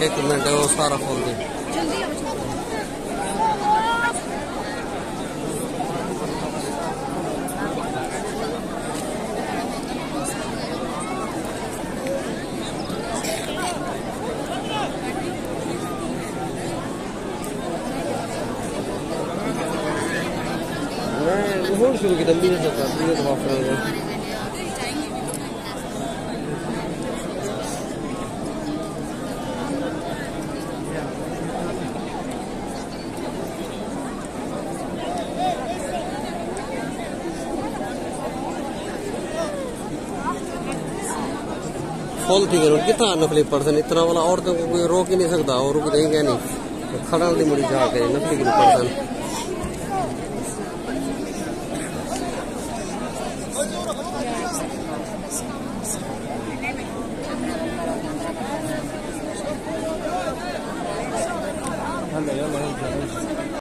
एक मिनट वो सारा खोल दे। मैं शुरू की तंबी नहीं सकता। फुल ठीक है कितना नकली पर्सन इतना वाला और तो कोई रोक ही नहीं सकता और रुक देंगे नहीं खड़ा नहीं मुड़ी जाके नकली पर्सन।